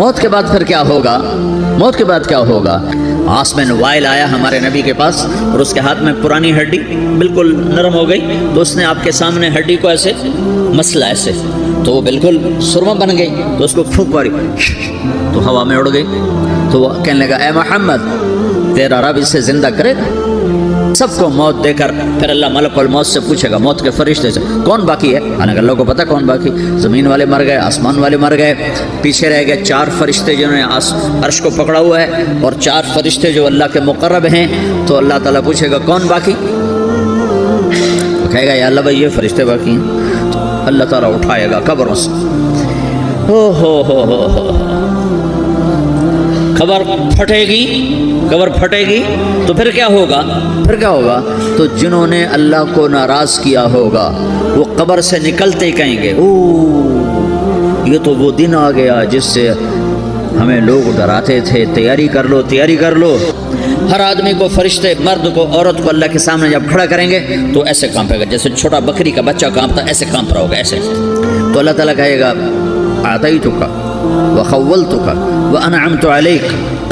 موت کے بعد پھر کیا ہوگا؟ موت کے بعد کیا ہوگا؟ عاص بن وائل آیا ہمارے نبی کے پاس اور اس کے ہاتھ میں پرانی ہڈی بالکل نرم ہو گئی، تو اس نے آپ کے سامنے ہڈی کو ایسے مسلا ایسے، تو وہ بالکل سرما بن گئی، تو اس کو پھونک ماری تو ہوا میں اڑ گئی۔ تو وہ کہنے لگا اے محمد تیرا رب اسے زندہ کرے گا؟ سب کو موت دے کر پھر اللہ ملک الموت سے پوچھے گا، موت کے فرشتے سے کون باقی ہے؟ حالانکہ اللہ کو پتہ کون باقی، زمین والے مر گئے، آسمان والے مر گئے، پیچھے رہ گئے 4 فرشتے جنہوں نے عرش کو پکڑا ہوا ہے، اور 4 فرشتے جو اللہ کے مقرب ہیں۔ تو اللہ تعالیٰ پوچھے گا کون باقی؟ کہے گا یا اللہ بھائی یہ فرشتے باقی ہیں۔ تو اللہ تعالیٰ اٹھائے گا قبروں سے، ہو خبر پھٹے گی، قبر پھٹے گی، تو پھر کیا ہوگا؟ پھر کیا ہوگا؟ تو جنہوں نے اللہ کو ناراض کیا ہوگا وہ قبر سے نکلتے ہی کہیں گے یہ تو وہ دن آ گیا جس سے ہمیں لوگ ڈراتے تھے، تیاری کر لو تیاری کر لو۔ ہر آدمی کو، فرشتے مرد کو عورت کو اللہ کے سامنے جب کھڑا کریں گے تو ایسے کانپے گا جیسے چھوٹا بکری کا بچہ کانپتا، ایسے کانپ رہا ہوگا ایسے۔ تو اللہ تعالیٰ کہے گا اعطیتک وخولتک وانعمت علیک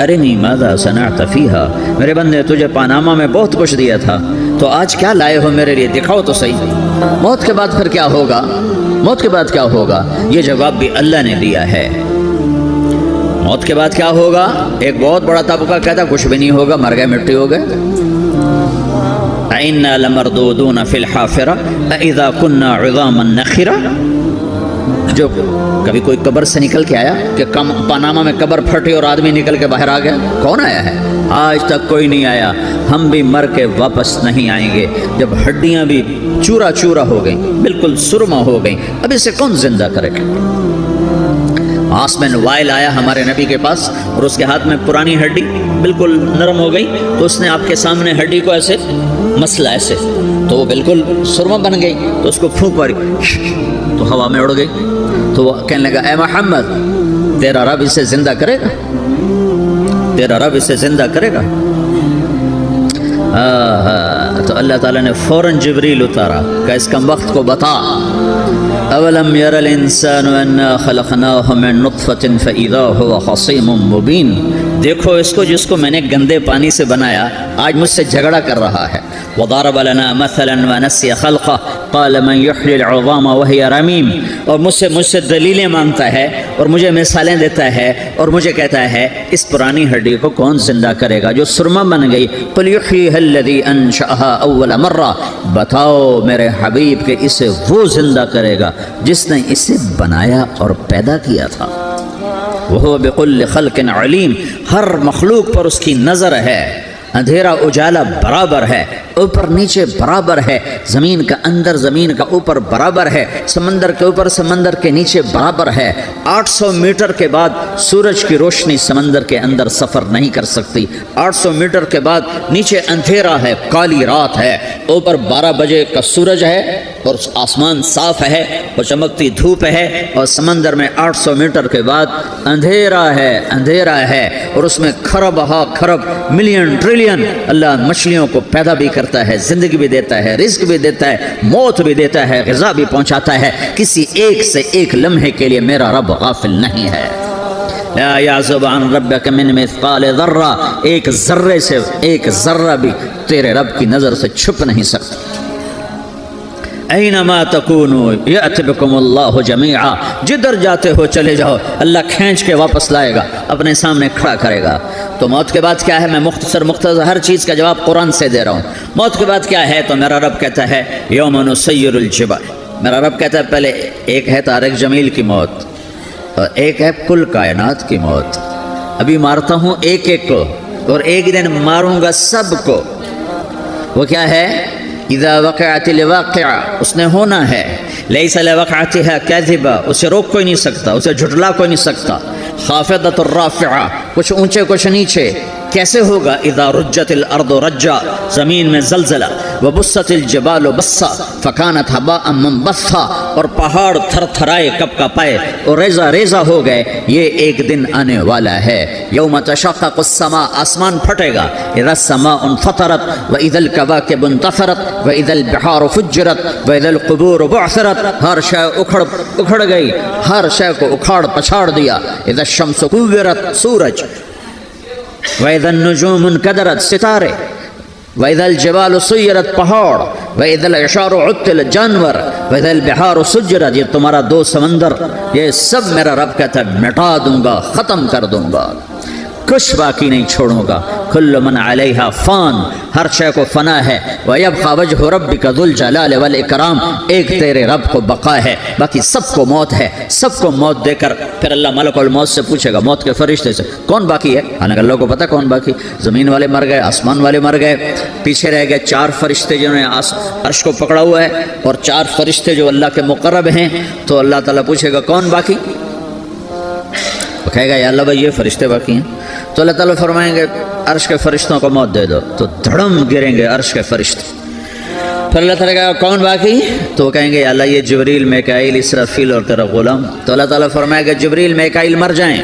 ارنی ماذا صنعت فیہا، میرے بندے تجھے پاناما میں بہت کچھ دیا تھا، تو آج کیا لائے ہو میرے لیے، دکھاؤ تو صحیح۔ موت کے بعد پھر کیا ہوگا؟ موت کے بعد کیا ہوگا؟ یہ جواب بھی اللہ نے دیا ہے۔ موت کے بعد کیا ہوگا؟ ایک بہت بڑا طبقہ کہتا کچھ بھی نہیں ہوگا، مر گئے مٹی ہو گئے۔ اِنَّا لَمَرْدُودُونَ فِي الْحَافِرَةِ أَإِذَا كُنَّا عِظَامًا نَخِرَةً، جو کبھی کوئی قبر سے نکل کے آیا کہ پاناما میں قبر پھٹی اور آدمی نکل کے باہر آ گیا؟ کون آیا ہے؟ آج تک کوئی نہیں آیا۔ ہم بھی مر کے واپس نہیں آئیں گے جب ہڈیاں بھی چورا چورا ہو گئیں، بالکل سرما ہو گئیں، اب اسے کون زندہ کرے گا؟ عاص بن وائل آیا ہمارے نبی کے پاس اور اس کے ہاتھ میں پرانی ہڈی بالکل نرم ہو گئی، تو اس نے آپ کے سامنے ہڈی کو ایسے مسلا ایسے، تو وہ بالکل سرما بن گئی، تو اس کو پھونک ماری تو ہوا میں اڑ گئی۔ تو وہ کہنے لگا اے محمد تیرا رب اسے زندہ کرے گا؟ تیرا رب اسے زندہ کرے گا؟ تو اللہ تعالیٰ نے فوراً جبریل اتارا کہ اس کم وقت کو بتا، اولم یر الانسان انا خلقناہ من نطفۃ فاذا هو خصیم مبین، دیکھو اس کو جس کو میں نے گندے پانی سے بنایا آج مجھ سے جھگڑا کر رہا ہے۔ وضرب لنا مثلا ونسی خلقہ قال من یحیی العظام وہی رمیم، اور مجھ سے دلیلیں مانگتا ہے اور مجھے مثالیں دیتا ہے اور مجھے کہتا ہے اس پرانی ہڈی کو کون زندہ کرے گا جو سرما بن گئی؟ قل یحییھا الذی انشأھا اول مرہ، بتاؤ میرے حبیب کہ اسے وہ زندہ کرے گا جس نے اسے بنایا اور پیدا کیا تھا۔ وہ بکل خلق علیم، ہر مخلوق پر اس کی نظر ہے، اندھیرا اجالا برابر ہے، اوپر نیچے برابر ہے، زمین کا اندر زمین کا اوپر برابر ہے، سمندر کے اوپر سمندر کے نیچے برابر ہے۔ 800 میٹر کے بعد سورج کی روشنی سمندر کے اندر سفر نہیں کر سکتی، 800 میٹر کے بعد نیچے اندھیرا ہے، کالی رات ہے، اوپر 12 بجے کا سورج ہے اور آسمان صاف ہے اور چمکتی دھوپ ہے، اور سمندر میں 800 میٹر کے بعد اندھیرا ہے اور اس میں کھرب ہا کھرب ملین ٹریلین اللہ مچھلیوں کو پیدا بھی کرتا ہے، زندگی بھی دیتا ہے، رزق بھی دیتا ہے، موت بھی دیتا ہے، غذا بھی پہنچاتا ہے۔ کسی ایک سے ایک لمحے کے لیے میرا رب غافل نہیں ہے۔ لا یعزب عن ربک من مثقال ذرہ، ایک ذرے سے ایک ذرہ بھی تیرے رب کی نظر سے چھپ نہیں سکتا۔ اینما تکونوا یأت بکم اللہ جمیعا، جدھر جاتے ہو چلے جاؤ، اللہ کھینچ کے واپس لائے گا، اپنے سامنے کھڑا کرے گا۔ تو موت کے بعد کیا ہے؟ میں مختصر ہر چیز کا جواب قرآن سے دے رہا ہوں۔ موت کے بعد کیا ہے؟ تو میرا رب کہتا ہے یوم نسیر الجبال، میرا رب کہتا ہے پہلے ایک ہے طارق جمیل کی موت اور ایک ہے کل کائنات کی موت۔ ابھی مارتا ہوں ایک ایک کو اور ایک دن ماروں گا سب کو۔ وہ کیا ہے؟ اذا وقعت الواقعہ، اس نے ہونا ہے، لیس لوقعتها کاذبہ، اسے روک کوئی نہیں سکتا، اسے جھٹلا کوئی نہیں سکتا۔ خافضۃ الرافعہ، کچھ اونچے کچھ نیچے، کیسے ہوگا؟ اذا رجت الارض رجا، زمین میں زلزلہ، وبست الجبال بسا فکانت هباء منبثا، اور پہاڑ تھر تھرائے کپ کپائے اور ریزہ ریزہ ہو گئے. یہ ایک دن آنے والا ہے. یوم تشقق السماء، آسمان پھٹے گا. اذا السماء انفطرت واذا الكواكب انتثرت واذا البحار فجرت واذا القبور بعثرت، ہر شے اکھڑ گئی، ہر شے کو اکھاڑ پچھاڑ دیا. اذا الشمس كورت، سورج. وَإِذَا النُّجُومُ انْكَدَرَتْ، ستارے. وَإِذَا الْجِبَالُ سُيِّرَتْ، پہاڑ. وَإِذَا الْعِشَارُ عُطِّلَتْ، جانور. وَإِذَا الْبِحَارُ سُجِّرَتْ، یہ تمہارا دو سمندر، یہ سب میرا رب کہتا ہے مٹا دوں گا، ختم کر دوں گا، کچھ باقی نہیں چھوڑوں گا. کل من علیہا فان، ہر شے کو فنا ہے. وَيَبْقَى وَجْهُ رَبِّكَ ذُو الْجَلَالِ وَالْإِكْرَامِ، ایک تیرے رب کو بقا ہے، باقی سب کو موت ہے. سب کو موت دے کر پھر اللہ ملک الموت سے پوچھے گا، موت کے فرشتے سے، کون باقی ہے؟ حالانکہ اللہ کو پتہ کون باقی. زمین والے مر گئے، آسمان والے مر گئے، پیچھے رہ گئے 4 فرشتے جنہوں نے عرش کو پکڑا ہوا ہے، اور 4 فرشتے جو اللہ کے مقرب ہیں. تو اللہ تعالیٰ پوچھے گا کون باقی؟ وہ کہے گا یا اللہ بھائی یہ فرشتے باقی ہیں. تو اللہ تعالیٰ فرمائیں گے عرش کے فرشتوں کو موت دے دو، تو دھڑم گریں گے عرش کے فرشتے. پھر اللہ تعالیٰ کہا کون باقی؟ تو وہ کہیں گے یا اللہ یہ جبریل، میکائیل، اسرافیل اور تیرا غلام. تو اللہ تعالیٰ فرمائے گا جبریل میکائیل مر جائیں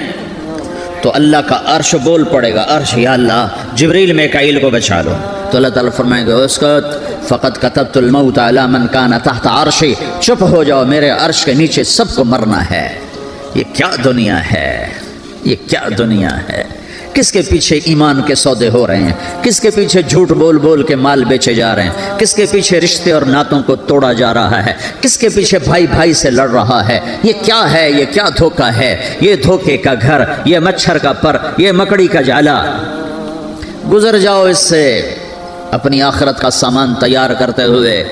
تو اللہ کا عرش بول پڑے گا، عرش یا اللہ جبریل میکائیل کو بچا لو. تو اللہ تعالیٰ فرمائے گا اسکت فقط کتبت الموت علی من کان تحت عرشی، چپ ہو جاؤ، میرے عرش کے نیچے سب کو مرنا ہے. یہ کیا دنیا ہے، یہ کیا دنیا ہے. کس کے پیچھے ایمان کے سودے ہو رہے ہیں، کس کے پیچھے جھوٹ بول بول کے مال بیچے جا رہے ہیں، کس کے پیچھے رشتے اور ناتوں کو توڑا جا رہا ہے، کس کے پیچھے بھائی بھائی سے لڑ رہا ہے. یہ کیا ہے، یہ کیا دھوکہ ہے، یہ دھوکے کا گھر، یہ مچھر کا پر، یہ مکڑی کا جالا. گزر جاؤ اس سے اپنی آخرت کا سامان تیار کرتے ہوئے.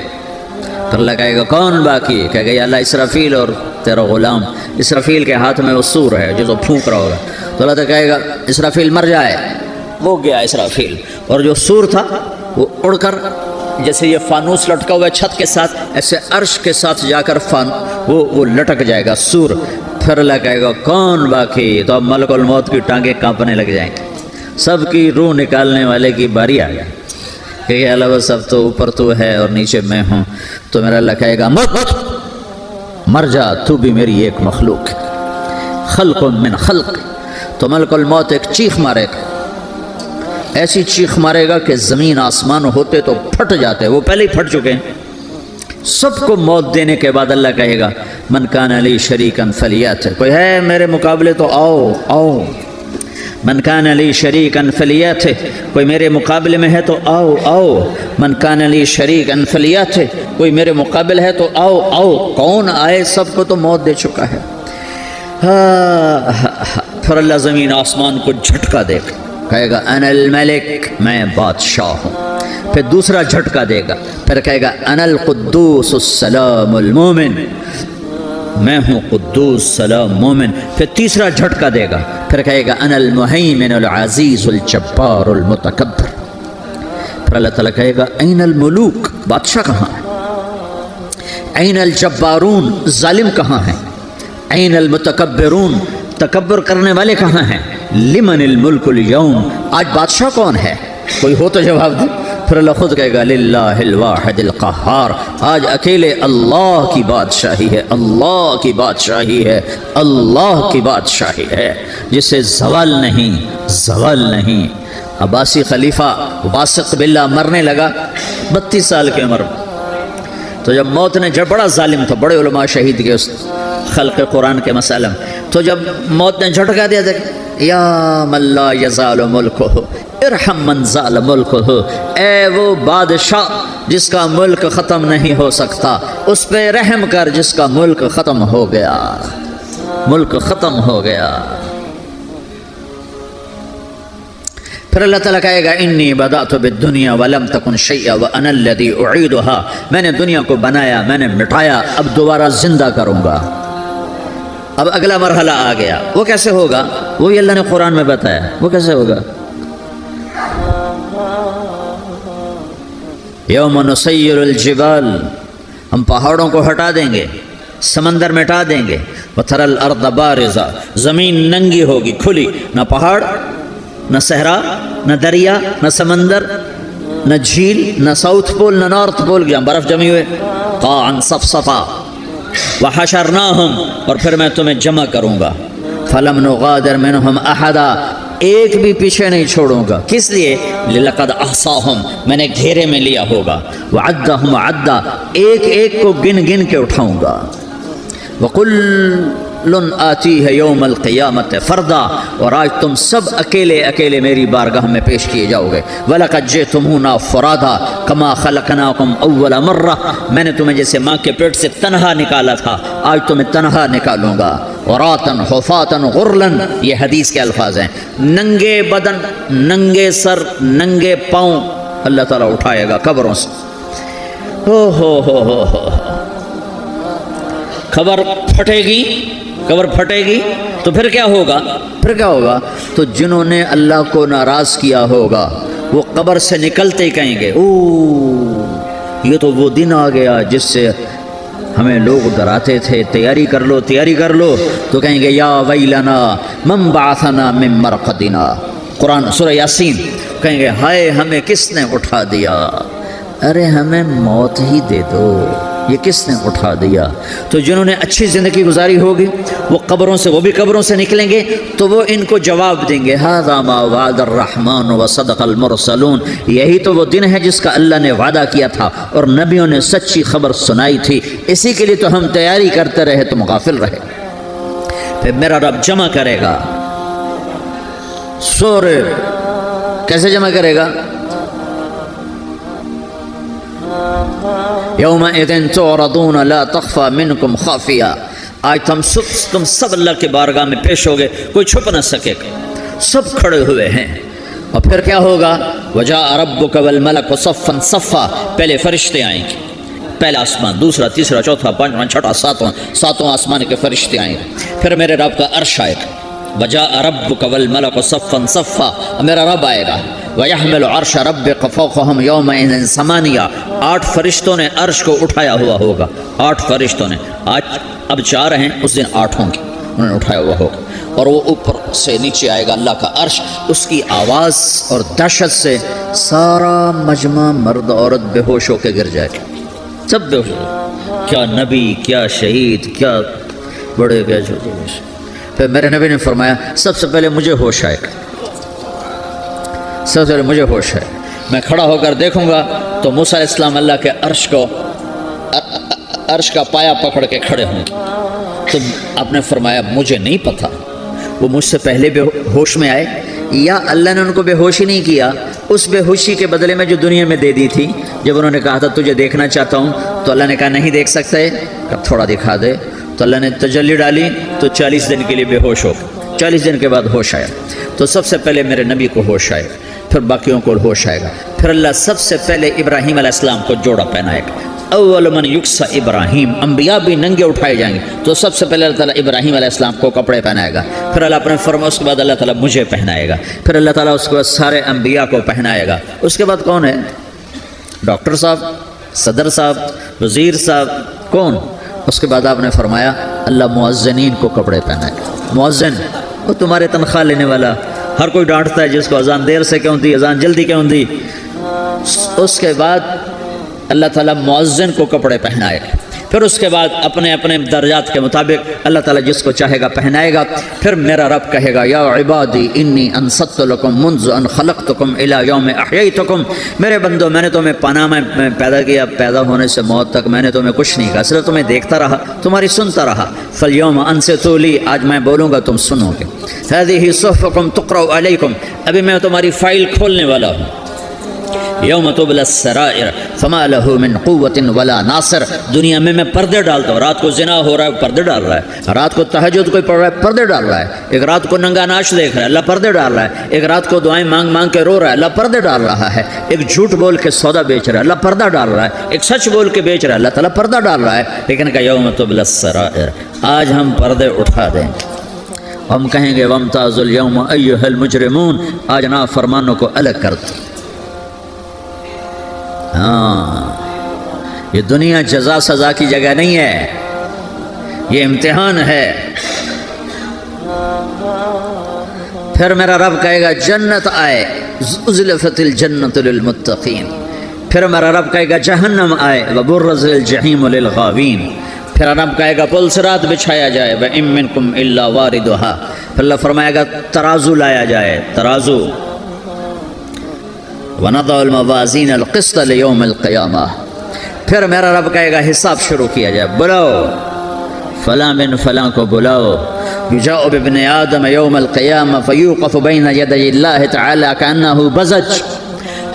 پھر اللہ کہے گا کون باقی؟ کہے گا یا اللہ اسرافیل اور تیرا غلام. اسرافیل کے ہاتھ میں وہ سور ہے جو پھونک رہا ہوگا. تو اللہ تعالیٰ کہے گا اسرافیل مر جائے، وہ گیا اسرافیل، اور جو سور تھا وہ اڑ کر جیسے یہ فانوس لٹکا ہوا ہے چھت کے ساتھ، ایسے عرش کے ساتھ جا کر وہ لٹک جائے گا سور. پھر اللہ کہے گا کون باقی؟ تو اب ملک الموت کی ٹانگیں کانپنے لگ جائیں گے، سب کی روح نکالنے والے کی باری آ گئی کہ اللہ سب تو اوپر تو ہے اور نیچے میں ہوں. تو میرا اللہ کہے گا مر جا، تو بھی میری ایک مخلوق ہے، خلق من خلق. تو ملک الموت ایک چیخ مارے گا، ایسی چیخ مارے گا کہ زمین آسمان ہوتے تو پھٹ جاتے، وہ پہلے ہی پھٹ چکے ہیں. سب کو موت دینے کے بعد اللہ کہے گا من کان لی شریکا فلیات، کوئی ہے میرے مقابلے تو آؤ آؤ. من کان لی شریکا فلیات، کوئی میرے مقابلے میں ہے تو آؤ آؤ. من کان لی شریکا فلیات، کوئی میرے مقابل ہے تو آؤ آؤ. کون آئے؟ سب کو تو موت دے چکا ہے. پھر اللہ زمین آسمان کو جھٹکا دے گا، کہے گا انا الملک، میں بادشاہ ہوں. پھر دوسرا جھٹکا دے گا، پھر کہے گا انا القدوس السلام المومن، میں ہوں قدوس سلام مومن. پھر تیسرا جھٹکا دے گا، پھر کہے گا انا المہیمن العزیز الجبار المتکبر. پھر اللہ تعالیٰ کہے گا این الملوک، بادشاہ کہاں ہے؟ این الجبارون، ظالم کہاں ہیں؟ این المتکبرون، تکبر کرنے والے کہاں ہیں؟ لمن الملک اليوم، آج بادشاہ کون ہے؟ کوئی ہو تو جواب دے. پھر اللہ خود کہے گا للہ الواحد القہار، آج اکیلے اللہ کی بادشاہی ہے، اللہ کی بادشاہی ہے، اللہ کی بادشاہی ہے جسے زوال نہیں، زوال نہیں. عباسی خلیفہ واثق باللہ مرنے لگا 32 سال کی عمر. تو جب موت نے، جب بڑا ظالم تھا، بڑے علماء شہید کے اس خلق قرآن کے مسئلہ میں، تو جب موت نے جھٹکا دیا تھا یا من لا یزال ملکہ ارحم من زال ملکہ، اے وہ بادشاہ جس کا ملک ختم نہیں ہو سکتا، اس پہ رحم کر جس کا ملک ختم ہو گیا، ملک ختم ہو گیا. پھر اللہ تعالیٰ کہے گا انی بدأت بالدنیا ولم تکن شیئا وانا الذی اعیدها، میں نے دنیا کو بنایا، میں نے مٹایا، اب دوبارہ زندہ کروں گا. اب اگلا مرحلہ آ گیا، وہ کیسے ہوگا؟ وہی اللہ نے قرآن میں بتایا. وہ کیسے ہوگا؟ یوم نسیر الجبال، ہم پہاڑوں کو ہٹا دیں گے، سمندر مٹا دیں گے. وتری الارض بارزہ، زمین ننگی ہوگی، کھلی، نہ پہاڑ نہ صحرا، نہ دریا، نہ سمندر، نہ جھیل، نہ ساؤتھ پول، نہ نارتھ پول، جہاں برف جمی ہوئے، قاعا صفصفا، وحشرناہم، اور پھر میں تمہیں جمع کروں گا، فلم نغادر منہم احدا، ایک بھی پیچھے نہیں چھوڑوں گا، کس لیے؟ لقد احصاہم، میں نے گھیرے میں لیا ہوگا، وعدہم عدا، ایک ایک کو گن گن کے اٹھاؤں گا، وَكُلٌّ آتِيهَ يَوْمَ الْقِيَامَةِ فَرْدًا، اور آج تم سب اکیلے اکیلے میری بارگاہ میں پیش کیے جاؤ گے، وَلَقَدْ جِئْتُمُونَا فُرَادًا كَمَا خَلَقْنَاكُمْ أَوَّلَ مَرَّةٍ، میں نے تمہیں جیسے ماں کے پیٹ سے تنہا نکالا تھا آج تمہیں تنہا نکالوں گا، عُرَاةً حُفَاةً غُرْلًا، یہ حدیث کے الفاظ ہیں، ننگے بدن، ننگے سر، ننگے پاؤں اللہ تعالیٰ اٹھائے گا قبروں سے، ہو خبر پھٹے گی، قبر پھٹے گی تو پھر کیا ہوگا؟ پھر کیا ہوگا؟ تو جنہوں نے اللہ کو ناراض کیا ہوگا وہ قبر سے نکلتے ہی کہیں گے یہ تو وہ دن آ گیا جس سے ہمیں لوگ ڈراتے تھے، تیاری کر لو تیاری کر لو، تو کہیں گے یا ویلنا من بعثنا من مرقدنا، قرآن سورہ یاسین، کہیں گے ہائے ہمیں کس نے اٹھا دیا، ارے ہمیں موت ہی دے دو، یہ کس نے اٹھا دیا؟ تو جنہوں نے اچھی زندگی گزاری ہوگی وہ قبروں سے، وہ بھی قبروں سے نکلیں گے تو وہ ان کو جواب دیں گے ھذا ما وعد الرحمن وصدق المرسلون، یہی تو وہ دن ہے جس کا اللہ نے وعدہ کیا تھا اور نبیوں نے سچی خبر سنائی تھی، اسی کے لیے تو ہم تیاری کرتے رہے، تم غافل رہے۔ پھر میرا رب جمع کرے گا، سورے کیسے جمع کرے گا؟ یومئذ تعرضون لا تخفى منکم خافیہ، آج تم سب اللہ کے بارگاہ میں پیش ہوگے، کوئی چھپ نہ سکے گا، سب کھڑے ہوئے ہیں، اور پھر کیا ہوگا؟ وجاء ربک والملک صفا صفا، پہلے فرشتے آئیں گے، پہلا آسمان، دوسرا، تیسرا، چوتھا، پانچواں، چھٹا، ساتواں آسمان کے فرشتے آئیں گے، پھر میرے رب کا عرش آئے گا، وجاء ربک والملک صفا صفا، میرا رب آئے گا، وَيَحْمِلُ عَرْشَ رَبِّكَ فَوْقَهُمْ يَوْمَئِذٍ ثَمَانِيَةٌ، 8 فرشتوں نے عرش کو اٹھایا ہوا ہوگا، 8 فرشتوں نے، آج اب 4 ہیں، اس دن 8 ہوں گے، انہوں نے اٹھایا ہوا ہوگا، اور وہ اوپر سے نیچے آئے گا اللہ کا عرش، اس کی آواز اور دہشت سے سارا مجمع مرد عورت بے ہوش ہو کے گر جائے گا، سب بے ہوش ہو، کیا نبی، کیا شہید، کیا بڑے، کیا چھوٹے۔ پھر میرے نبی نے فرمایا سب سے پہلے مجھے ہوش آئے گا، سب سے پہلے مجھے ہوش ہے، میں کھڑا ہو کر دیکھوں گا تو موسیٰ علیہ السلام اللہ کے عرش کا پایا پکڑ کے کھڑے ہوں گے، تو آپ نے فرمایا مجھے نہیں پتہ وہ مجھ سے پہلے بے ہوش میں آئے یا اللہ نے ان کو بے ہوش ہی نہیں کیا، اس بے ہوشی کے بدلے میں جو دنیا میں دے دی تھی، جب انہوں نے کہا تھا تجھے دیکھنا چاہتا ہوں تو اللہ نے کہا نہیں دیکھ سکتے، کب تھوڑا دکھا دے، تو اللہ نے تجلی ڈالی تو 40 دن کے لیے بے ہوش ہو گئے، 40 دن کے بعد ہوش آیا، تو سب سے پہلے میرے نبی کو ہوش آئے گا، پھر باقیوں کو ہوش آئے گا، پھر اللہ سب سے پہلے ابراہیم علیہ السلام کو جوڑا پہنائے گا، اول من یکسا ابراہیم، انبیاء بھی ننگے اٹھائے جائیں گے، تو سب سے پہلے اللہ تعالیٰ ابراہیم علیہ السلام کو کپڑے پہنائے گا، پھر اللہ اپنے فرما، اس کے بعد اللہ تعالیٰ مجھے پہنائے گا، پھر اللہ تعالیٰ اس کے بعد سارے انبیاء کو پہنائے گا، اس کے بعد کون ہے؟ ڈاکٹر صاحب، صدر صاحب، وزیر صاحب، کون؟ اس کے بعد آپ نے فرمایا اللہ مؤذنین کو کپڑے پہنائے گا، مؤذن وہ تمہارے تنخواہ لینے والا، ہر کوئی ڈانٹتا ہے جس کو اذان دیر سے کیوں دی، اذان جلدی کیوں دی، اس کے بعد اللہ تعالیٰ مؤذن کو کپڑے پہنائے گا، پھر اس کے بعد اپنے اپنے درجات کے مطابق اللہ تعالیٰ جس کو چاہے گا پہنائے گا، پھر میرا رب کہے گا یا عبادی انی انصت لکم منذ ان خلقتکم الی یوم احییتکم، میرے بندو میں نے تمہیں پناہ میں پیدا کیا، پیدا ہونے سے موت تک میں نے تمہیں کچھ نہیں کہا، صرف تمہیں دیکھتا رہا، تمہاری سنتا رہا، فالیوم انصتوا لی، آج میں بولوں گا تم سنو گے، ہذہ صحفکم تقرأ علیکم، ابھی میں تمہاری فائل کھولنے والا ہوں، یوم تبلی السرائر فما لہ من قوت ولا ناصر، دنیا میں پردے ڈالتا ہوں، رات کو زنا ہو رہا ہے پردے ڈال رہا ہے، رات کو تہجد کوئی پڑھ رہا ہے پردے ڈال رہا ہے، ایک رات کو ننگا ناچ دیکھ رہا ہے اللہ پردے ڈال رہا ہے، ایک رات کو دعائیں مانگ مانگ کے رو رہا ہے اللہ پردے ڈال رہا ہے، ایک جھوٹ بول کے سودا بیچ رہا ہے اللہ پردہ ڈال رہا ہے، ایک سچ بول کے بیچ رہا ہے اللہ تعالیٰ پردہ ڈال رہا ہے، لیکن کہ یوم تبلی السرائر، آج ہم پردے اٹھا دیں گے، ہم کہیں گے وامتازوا اليوم ایھا المجرمون، آج نافرمانوں کو الگ کر دو۔ ہاں، یہ دنیا جزا سزا کی جگہ نہیں ہے، یہ امتحان ہے، پھر میرا رب کہے گا جنت آئے، ازلفت الجنت للمتقین. پھر میرا رب کہے گا جہنم آئے، وبرز الجحیم للغاوین. پھر رب کہے گا پل صراط بچھایا جائے، وَإِن مِّنكُمْ إِلَّا وَارِدُهَا. پھر اللہ فرمائے گا ترازو لایا جائے، ترازو. وَنَضَعُ الْمَوَازِينَ الْقِسْطَ لِيَوْمِ الْقِيَامَةِ. پھر میرا رب کہے گا حساب شروع کیا جائے، بلاؤ فلاں بن فلاں کو بلاؤ. یجاء بابن آدم یوم القیامہ فیوقف بین یدی اللہ تعالی کأنہ بزج.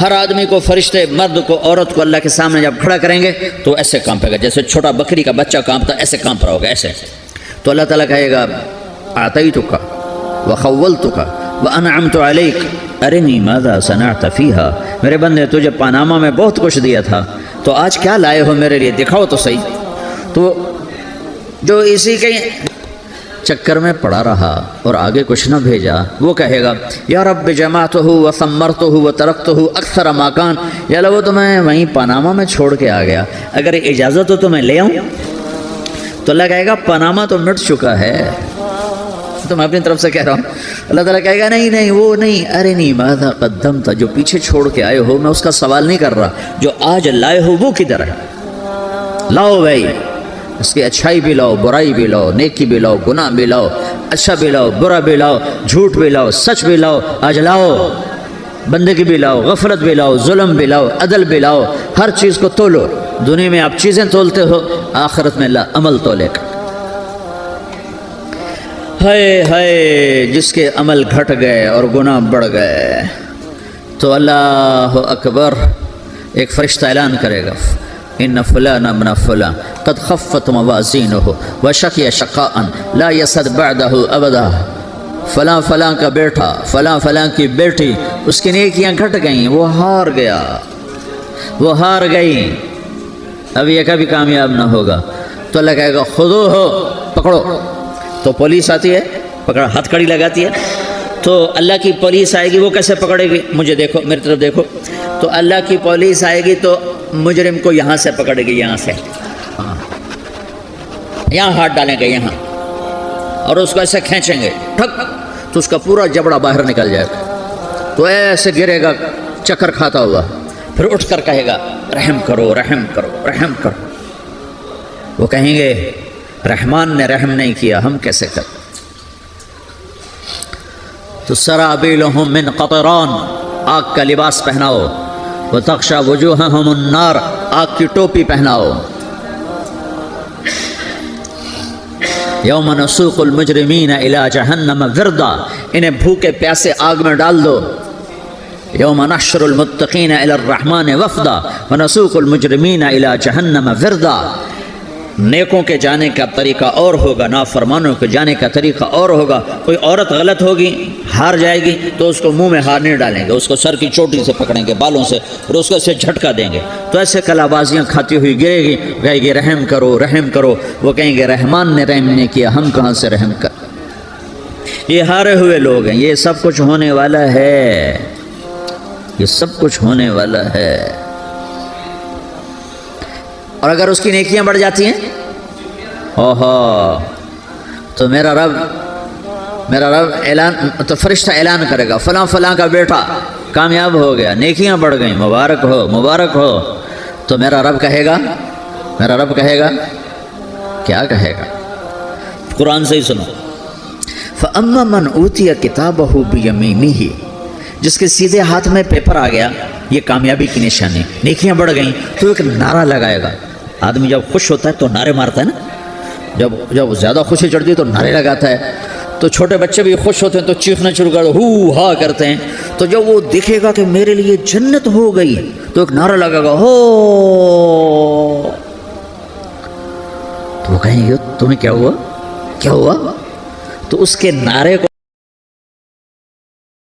ہر آدمی کو، فرشتے، مرد کو، عورت کو اللہ کے سامنے جب کھڑا کریں گے تو ایسے کانپے گا جیسے چھوٹا بکری کا بچہ کانپتا، ایسے کانپ رہا ہوگا ایسے. تو اللہ تعالیٰ کہے گا اعطیتک وخولتک وانعمت علیک ارنی ماذا صنعت فیہا. میرے بندے تجھے پاناما میں بہت کچھ دیا تھا، تو آج کیا لائے ہو میرے لیے، دکھاؤ تو صحیح. تو جو اسی کے چکر میں پڑا رہا اور آگے کچھ نہ بھیجا، وہ کہے گا یا رب جمعتہ وثمرتہ وترکتہ اکثر ما کان. یا اللہ وہ تو میں وہیں پاناما میں چھوڑ کے آ گیا، اگر اجازت ہو تو میں لے آؤں. تو اللہ کہے گا پاناما تو مٹ چکا ہے، تو میں اپنی طرف سے کہہ رہا ہوں. اللہ تعالیٰ کہے گا نہیں نہیں وہ نہیں، ارے نہیں ماذا قدمت، جو پیچھے چھوڑ کے آئے ہو میں اس کا سوال نہیں کر رہا، جو آج لائے ہو وہ کدھر ہے. لاؤ بھائی، اس کی اچھائی بھی لاؤ، برائی بھی لاؤ، نیکی بھی لاؤ، گناہ بھی لاؤ، اچھا بھی لاؤ، برا بھی لاؤ، جھوٹ بھی لاؤ، سچ بھی لاؤ. آج لاؤ، بندگی بھی لاؤ، غفلت بھی لاؤ، ظلم بھی لاؤ، عدل بھی لاؤ. ہر چیز کو تولو. دنیا میں آپ چیزیں تولتے ہو، آخرت میں اللہ عمل تولے گا. ہائے ہائے جس کے عمل گھٹ گئے اور گناہ بڑھ گئے. تو اللہ اکبر، ایک فرشتہ اعلان کرے گا ان فلان ابن فلان قد خفت موازینہ وشقی شقاء لا یسد بعدہ ابدا. فلاں فلاں کا بیٹا، فلاں فلاں کی بیٹی، اس کی نیکیاں گھٹ گئیں، وہ ہار گیا، وہ ہار گئی، اب یہ کبھی کامیاب نہ ہوگا. تو اللہ کہے گا خودو ہو، پکڑو. تو پولیس آتی ہے، پکڑا، ہتھ کڑی لگاتی ہے. تو اللہ کی پولیس آئے گی، وہ کیسے پکڑے گی؟ مجھے دیکھو، میری طرف دیکھو. تو اللہ کی پولیس آئے گی تو مجرم کو یہاں سے پکڑے گی، یہاں سے، یہاں ہاتھ ڈالیں گے یہاں، اور اس کو ایسے کھینچیں گے ٹھک، تو اس کا پورا جبڑا باہر نکل جائے گا. تو ایسے گرے گا چکر کھاتا ہوا، پھر اٹھ کر کہے گا رحم کرو، رحم کرو، رحم کرو. وہ کہیں گے رحمان نے رحم نہیں کیا، ہم کیسے کریں؟ تو سرابیلہم من قطران، آگ کا لباس پہناؤ. وتغشا وجوہہم النار، آگ کی ٹوپی پہناؤ. یوم نسوق المجرمین الی جہنم وردا، انہیں بھوکے پیاسے آگ میں ڈال دو. یوم نحشر المتقین الی الرحمن وفدا ونسوق المجرمین الی جہنم وردا. نیکوں کے جانے کا طریقہ اور ہوگا، نافرمانوں کے جانے کا طریقہ اور ہوگا. کوئی عورت غلط ہوگی، ہار جائے گی، تو اس کو منہ میں ہار نہیں ڈالیں گے، اس کو سر کی چوٹی سے پکڑیں گے، بالوں سے، اور اس کو ایسے جھٹکا دیں گے. تو ایسے کلا بازیاں کھاتی ہوئی گرے گی، کہے گی رحم کرو، رحم کرو. وہ کہیں گے رحمان نے رحم نہیں کیا، ہم کہاں سے رحم کر. یہ ہارے ہوئے لوگ ہیں. یہ سب کچھ ہونے والا ہے، یہ سب کچھ ہونے والا ہے. اور اگر اس کی نیکیاں بڑھ جاتی ہیں، اوہو، تو میرا رب اعلان، تو فرشتہ اعلان کرے گا فلاں فلاں کا بیٹا کامیاب ہو گیا، نیکیاں بڑھ گئیں، مبارک ہو، مبارک ہو. تو میرا رب کہے گا کیا کہے گا؟ قرآن سے ہی سنو. فَأَمَّا مَنْ أُوتِيَ كِتَابَهُ بِيَمِينِهِ، جس کے سیدھے ہاتھ میں پیپر آ گیا، یہ کامیابی کی نشانی، نیکیاں بڑھ گئیں. تو ایک نعرہ لگائے گا. آدمی جب خوش ہوتا ہے تو نعرے مارتا ہے نا، جب زیادہ خوشی چڑھتی ہے تو نعرے لگاتا ہے. تو چھوٹے بچے بھی خوش ہوتے ہیں تو چیخنا شروع کر ہو ہا کرتے ہیں. تو جب وہ دیکھے گا کہ میرے لیے جنت ہو گئی تو ایک نعرہ لگے گا ہو. تو وہ کہیں گے تمہیں کیا ہوا؟ تو اس کے نعرے کو